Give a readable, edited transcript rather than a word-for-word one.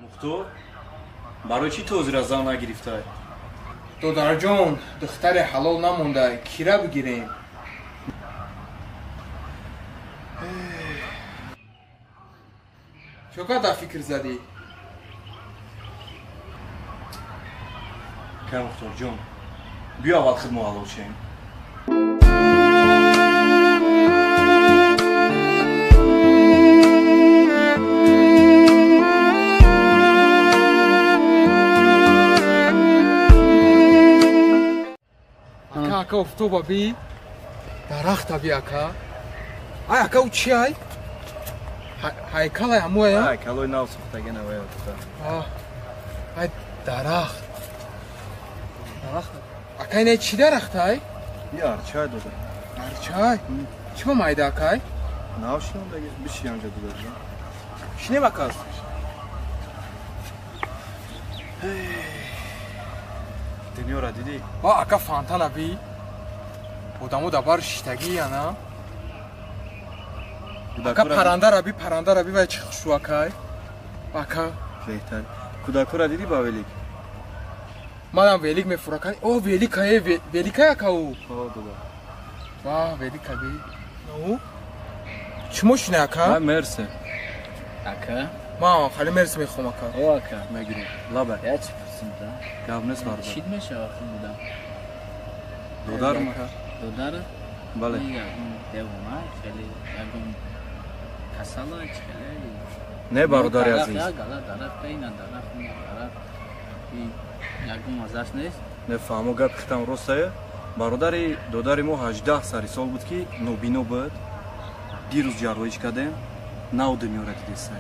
مختار برای چی توضیح را زن نگرفته؟ دادر جان دختر حلال نمونده کیره بگیریم. چقدر فکر زدی؟ که مختار جان بیا اول خدمت حلال شیم. اکا افتو بابی درخت بی اکا ای اکا او چی ای؟ هیکل ای همو ای؟ ای کلوی نو سختگی نوی ای درخت اکا اینه چی درخت ای؟ یار چای داده چای؟ چی با مایده اکا ای؟ نو شنون دیگه بیشی همجا داده جان شنیم اکا است؟ دنیا را دیدی؟ اکا فانتا نبی؟ بودمو دبار شیتگی یا نه؟ اکا پرنده را بی باید چی خوشو اکای؟ اکا بهتر کودکو را دیدی با ولیک؟ منم ولیک میفورا کنی اوه ولیک های ولیک های اکا او داده واه ولیک بی او؟ چی موشنه اکا؟ من مرسه اکا؟ ما خیلی مرس میخوام اکا او اکا میگیریم لابه یا چی پرسیم دا؟ گاب نیست برده چید میشه آخه بودم؟ دودار ما دوداره؟ بله یکم دیوما خیلی یکم کسالا خیلی نه برادری عزیز یا گلا درخت این درخت یکم ازش نیست؟ نه فهمو گپ ختم روسته برادری دوداری ما 18 سالی سال بود که نوبینو بود دیروز جارویش کردیم نو دنیا را دیدی سر